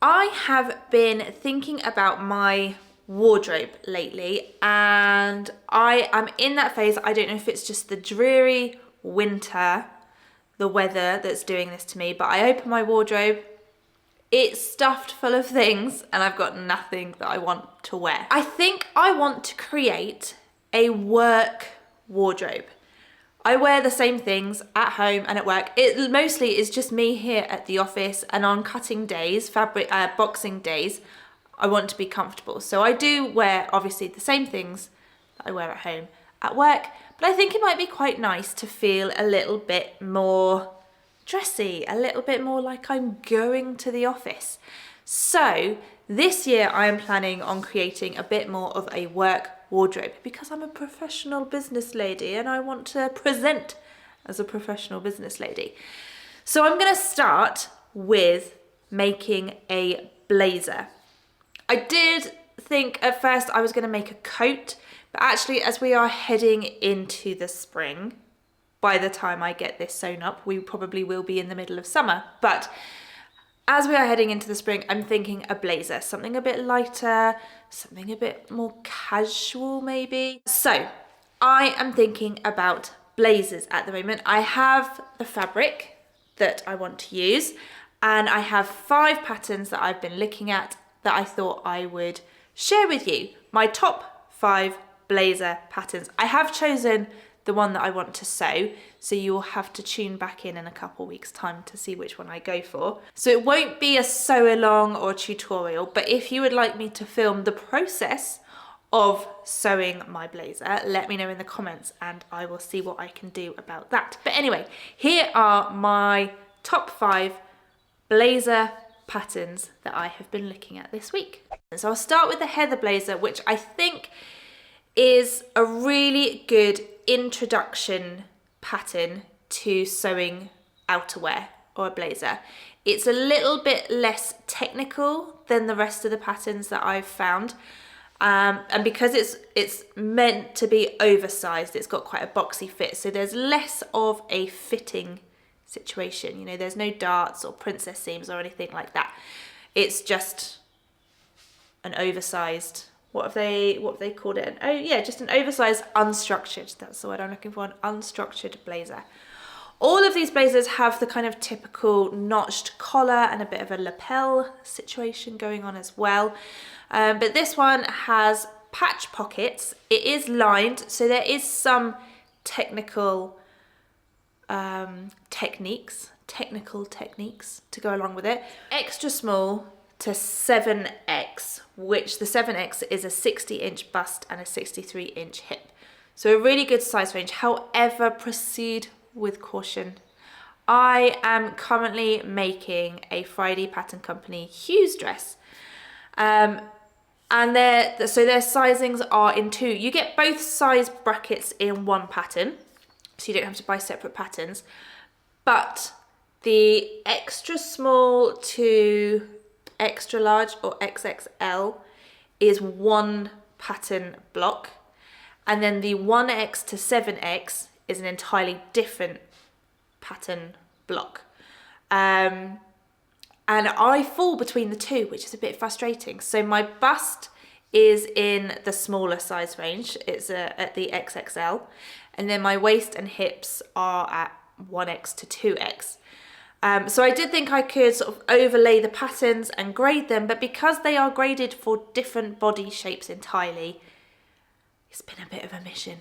I have been thinking about my wardrobe lately, and I am in that phase. I don't know if it's just the dreary winter, the weather that's doing this to me, but I open my wardrobe, it's stuffed full of things, and I've got nothing that I want to wear. I think I want to create a work wardrobe. I wear the same things at home and at work. It mostly is just me here at the office, and on cutting days, boxing days, I want to be comfortable. So I do wear obviously the same things that I wear at home at work, but I think it might be quite nice to feel a little bit more dressy, a little bit more like I'm going to the office. So this year I am planning on creating a bit more of a work wardrobe because I'm a professional business lady and I want to present as a professional business lady. So I'm going to start with making a blazer. I did think at first I was going to make a coat, but actually as we are heading into the spring, by the time I get this sewn up, we probably will be in the middle of summer. But as we are heading into the spring, I'm thinking a blazer, something a bit lighter, something a bit more casual maybe. So I am thinking about blazers at the moment. I have the fabric that I want to use, and I have 5 patterns that I've been looking at that I thought I would share with you. My top 5 blazer patterns. I have chosen the one that I want to sew, so you will have to tune back in a couple weeks time to see which one I go for. So it won't be a sew along or tutorial, but if you would like me to film the process of sewing my blazer, let me know in the comments and I will see what I can do about that. But anyway, here are my top 5 blazer patterns that I have been looking at this week. So I'll start with the heather blazer, which I think is a really good introduction pattern to sewing outerwear or a blazer. It's a little bit less technical than the rest of the patterns that I've found, and because it's meant to be oversized, it's got quite a boxy fit, so there's less of a fitting situation. You know, there's no darts or princess seams or anything like that. It's just an oversized, what have they called it? Just an oversized unstructured, that's the word I'm looking for, an unstructured blazer. All of these blazers have the kind of typical notched collar and a bit of a lapel situation going on as well. But this one has patch pockets. It is lined, so there is some technical techniques to go along with it. Extra small to 7X, which the 7X is a 60-inch bust and a 63-inch hip. So a really good size range. However, proceed with caution. I am currently making a Friday Pattern Company Hughes dress. And their sizings are in 2. You get both size brackets in one pattern, so you don't have to buy separate patterns. But the extra small to extra large or XXL is one pattern block, and then the 1X to 7X is an entirely different pattern block. And I fall between the two, which is a bit frustrating. So my bust is in the smaller size range, it's at the XXL, and then my waist and hips are at 1X to 2X. So I did think I could sort of overlay the patterns and grade them, but because they are graded for different body shapes entirely, it's been a bit of a mission.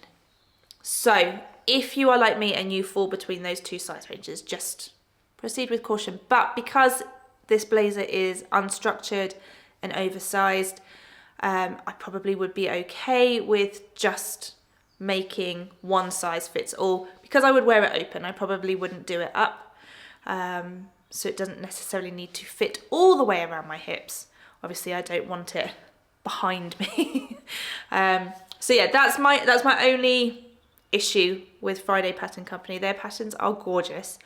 So if you are like me and you fall between those two size ranges, just proceed with caution. But because this blazer is unstructured and oversized, I probably would be okay with just making one size fits all. Because I would wear it open, I probably wouldn't do it up. So it doesn't necessarily need to fit all the way around my hips. Obviously I don't want it behind me. So yeah, that's my only issue with Friday Pattern Company. Their patterns are gorgeous.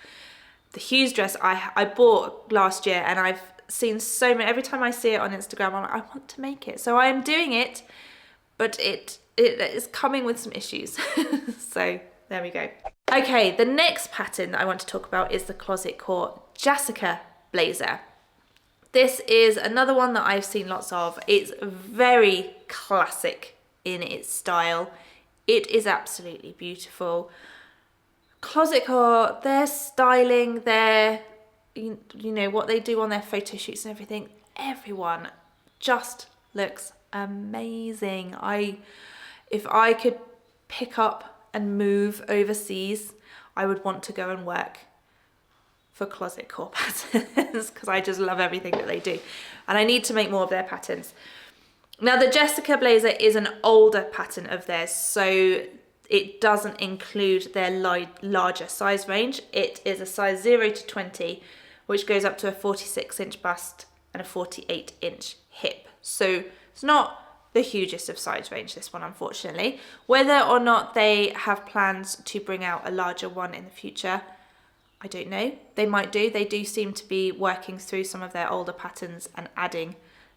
The Hughes dress I bought last year, and I've seen so many, every time I see it on Instagram, I'm like, I want to make it. So I am doing it, but it is coming with some issues. So there we go. Okay, the next pattern that I want to talk about is the Closet Core Jasika Blazer. This is another one that I've seen lots of. It's very classic in its style. It is absolutely beautiful. Closet Core, their styling, their, you know, what they do on their photo shoots and everything, everyone just looks amazing. If I could pick up and move overseas, I would want to go and work for Closet Core patterns because I just love everything that they do, and I need to make more of their patterns. Now the Jasika Blazer is an older pattern of theirs, so it doesn't include their larger size range. It is a size 0 to 20, which goes up to a 46-inch bust and a 48-inch hip. So it's not the hugest of size range, this one, unfortunately. Whether or not they have plans to bring out a larger one in the future, I don't know. They might do. They do seem to be working through some of their older patterns and adding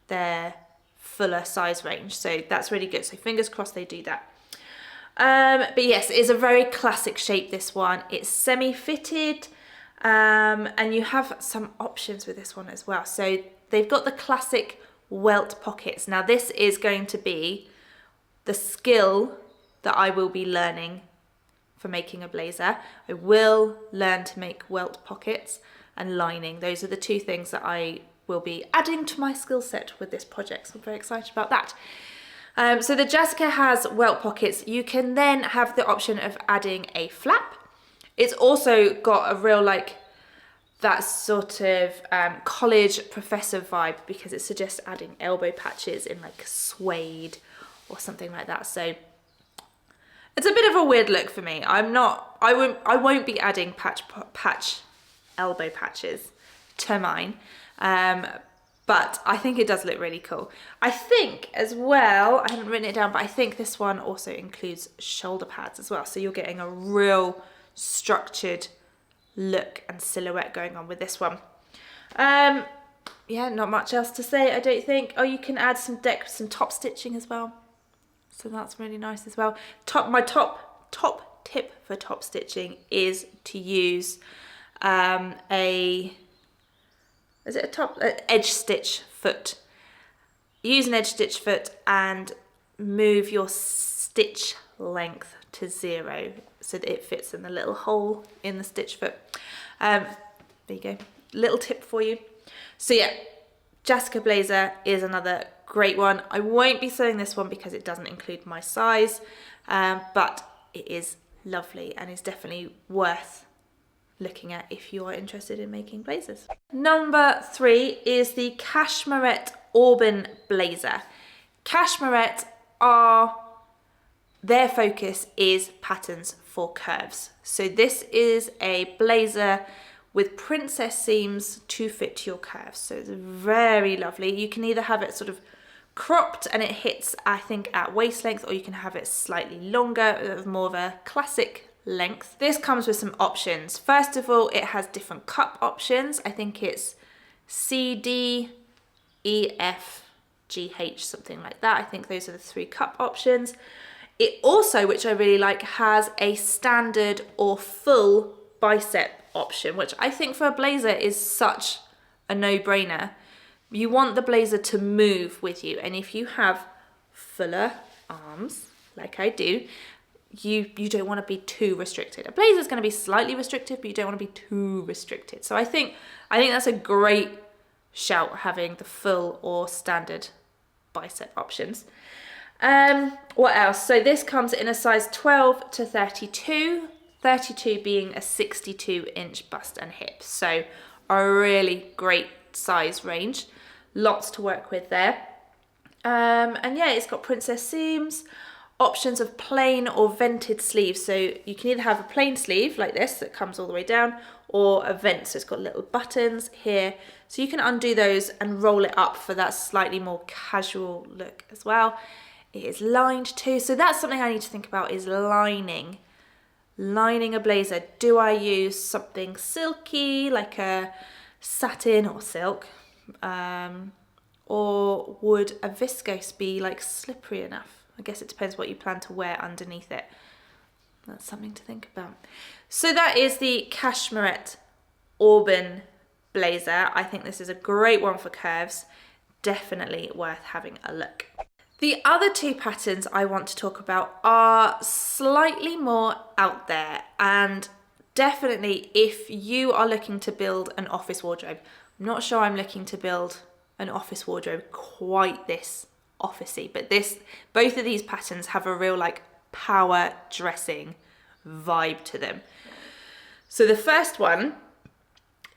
their fuller size range. So that's really good. So fingers crossed they do that. But yes, it is a very classic shape, this one. It's semi-fitted, and you have some options with this one as well. So they've got the classic welt pockets. Now this is going to be the skill that I will be learning for making a blazer. I will learn to make welt pockets and lining. Those are the two things that I will be adding to my skill set with this project. So I'm very excited about that. So the Jasika has welt pockets. You can then have the option of adding a flap. It's also got a real like that sort of college professor vibe because it suggests adding elbow patches in like suede or something like that. So it's a bit of a weird look for me. I won't be adding patch elbow patches to mine. But I think it does look really cool. I think as well, I haven't written it down, but I think this one also includes shoulder pads as well. So you're getting a real structured look and silhouette going on with this one. Yeah, not much else to say, I don't think. Oh, you can add some top stitching as well. So that's really nice as well. My top tip for top stitching is to use edge stitch foot. Use an edge stitch foot and move your stitch length to 0 so that it fits in the little hole in the stitch foot. There you go, little tip for you. So yeah, Jasika Blazer is another great one. I won't be sewing this one because it doesn't include my size, but it is lovely and is definitely worth looking at if you are interested in making blazers. Number 3 is the Cashmerette Auburn Blazer. Cashmerette their focus is patterns for curves. So this is a blazer with princess seams to fit your curves. So it's very lovely. You can either have it sort of cropped and it hits, I think, at waist length, or you can have it slightly longer, more of a classic length. This comes with some options. First of all, it has different cup options. I think it's C, D, E, F, G, H, something like that. I think those are the 3 cup options. It also, which I really like, has a standard or full bicep option, which I think for a blazer is such a no-brainer. You want the blazer to move with you, and if you have fuller arms, like I do, you don't want to be too restricted. A blazer is going to be slightly restricted, but you don't want to be too restricted. So I think that's a great shout, having the full or standard bicep options. What else? So this comes in a size 12 to 32, 32 being a 62-inch bust and hip. So a really great size range. Lots to work with there. And yeah, it's got princess seams, options of plain or vented sleeves. So you can either have a plain sleeve like this that comes all the way down, or a vent, so it's got little buttons here. So you can undo those and roll it up for that slightly more casual look as well. It is lined too, so that's something I need to think about, is lining. Lining a blazer. Do I use something silky like a satin or silk? Or would a viscose be like slippery enough? I guess it depends what you plan to wear underneath it. That's something to think about. So that is the Cashmerette Auburn blazer. I think this is a great one for curves. Definitely worth having a look. The other two patterns I want to talk about are slightly more out there, and definitely if you are looking to build an office wardrobe. I'm not sure I'm looking to build an office wardrobe quite this officey, but both of these patterns have a real like power dressing vibe to them. So the first one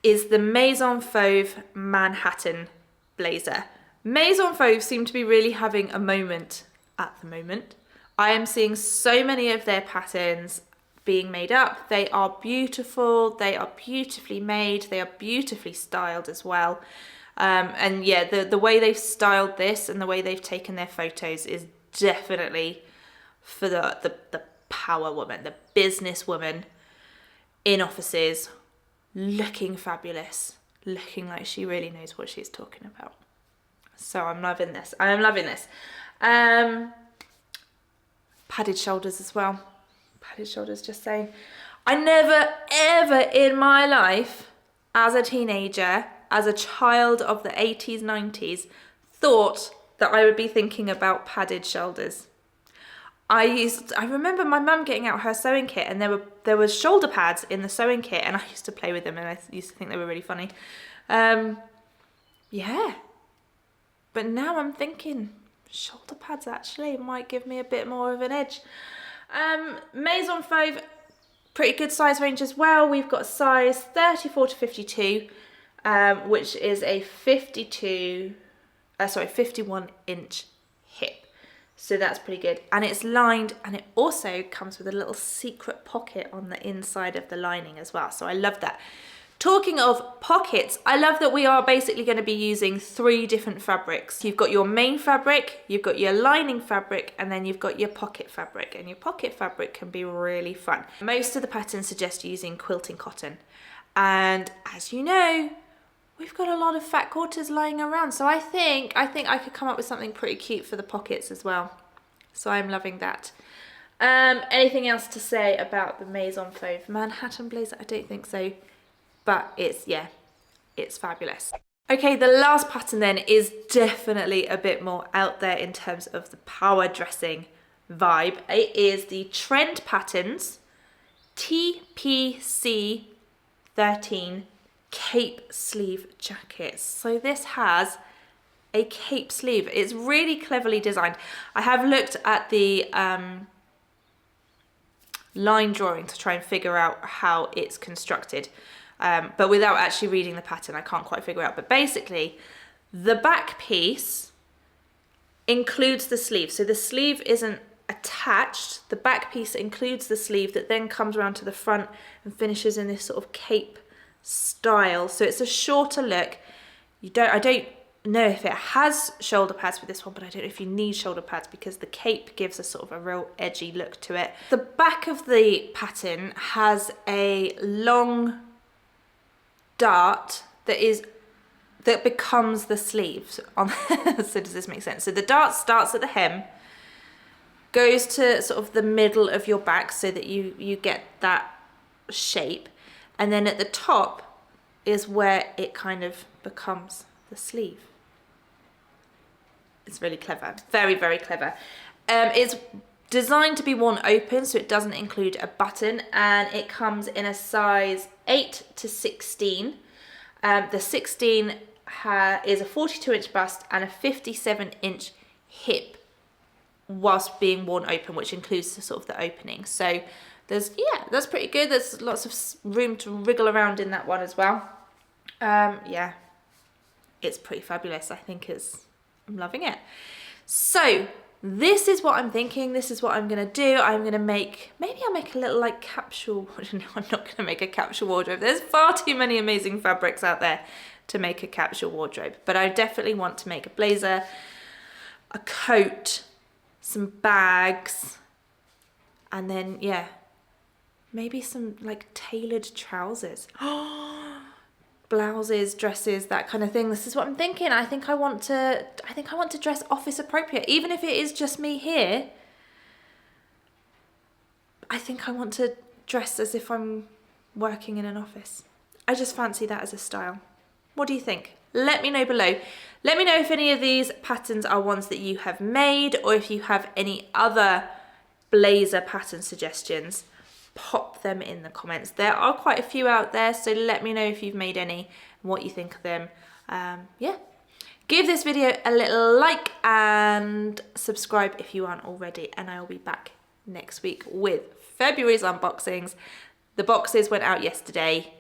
is the Maison Fauve Manhattan Blazer. Maison Fauve seem to be really having a moment at the moment. I am seeing so many of their patterns being made up. They are beautiful, they are beautifully made, they are beautifully styled as well. And yeah, the way they've styled this and the way they've taken their photos is definitely for the power woman, the business woman in offices, looking fabulous, looking like she really knows what she's talking about. So I'm loving this. I am loving this. Padded shoulders as well. Padded shoulders, just saying. I never, ever in my life, as a teenager, as a child of the 80s, 90s, thought that I would be thinking about padded shoulders. I remember my mum getting out her sewing kit, and there was shoulder pads in the sewing kit, and I used to play with them, and I used to think they were really funny. Yeah. But now I'm thinking shoulder pads actually might give me a bit more of an edge. Maison Fauve, pretty good size range as well. We've got size 34 to 52, which is a 51 inch hip. So that's pretty good. And it's lined, and it also comes with a little secret pocket on the inside of the lining as well. So I love that. Talking of pockets, I love that we are basically going to be using 3 different fabrics. You've got your main fabric, you've got your lining fabric, and then you've got your pocket fabric. And your pocket fabric can be really fun. Most of the patterns suggest using quilting cotton. And as you know, we've got a lot of fat quarters lying around. So I think I could come up with something pretty cute for the pockets as well. So I'm loving that. Anything else to say about the Maison Fauve Manhattan Blazer? I don't think so. But it's fabulous. Okay, the last pattern then is definitely a bit more out there in terms of the power dressing vibe. It is the Trend Patterns TPC 13 cape sleeve jacket. So this has a cape sleeve. It's really cleverly designed. I have looked at the line drawing to try and figure out how it's constructed. But without actually reading the pattern, I can't quite figure out. But basically, the back piece includes the sleeve. So the sleeve isn't attached. The back piece includes the sleeve that then comes around to the front and finishes in this sort of cape style. So it's a shorter look. I don't know if it has shoulder pads with this one, but I don't know if you need shoulder pads because the cape gives a sort of a real edgy look to it. The back of the pattern has a long dart that becomes the sleeves on. So does this make sense? So the dart starts at the hem, goes to sort of the middle of your back so that you get that shape, and then at the top is where it kind of becomes the sleeve. It's really clever, very, very clever. It's designed to be worn open, so it doesn't include a button, and it comes in a size 8 to 16. The 16 is a 42-inch bust and a 57-inch hip whilst being worn open, which includes the sort of the opening. So that's pretty good. There's lots of room to wriggle around in that one as well. Yeah, it's pretty fabulous. I'm loving it. So this is what I'm thinking. This is what I'm going to do. Maybe I'll make a little like capsule. No, I'm not going to make a capsule wardrobe. There's far too many amazing fabrics out there to make a capsule wardrobe. But I definitely want to make a blazer, a coat, some bags, and then, yeah, maybe some like tailored trousers. Blouses, dresses, that kind of thing. This is what I'm thinking. I think I want to dress office appropriate, even if it is just me here. I think I want to dress as if I'm working in an office. I just fancy that as a style. What do you think? Let me know below. Let me know if any of these patterns are ones that you have made, or if you have any other blazer pattern suggestions. Pop them in the comments. There are quite a few out there, so let me know if you've made any and what you think of them. Yeah. Give this video a little like and subscribe if you aren't already, and I will be back next week with February's unboxings. The boxes went out yesterday.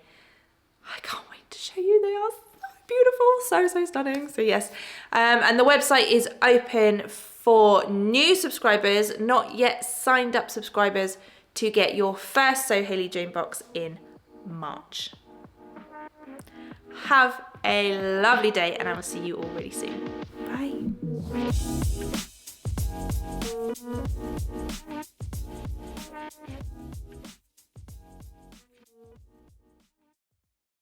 I can't wait to show you. They are so beautiful, so stunning. So yes, and the website is open for new subscribers, not yet signed up subscribers, to get your first SewHayleyJane box in March. Have a lovely day, and I will see you all really soon. Bye.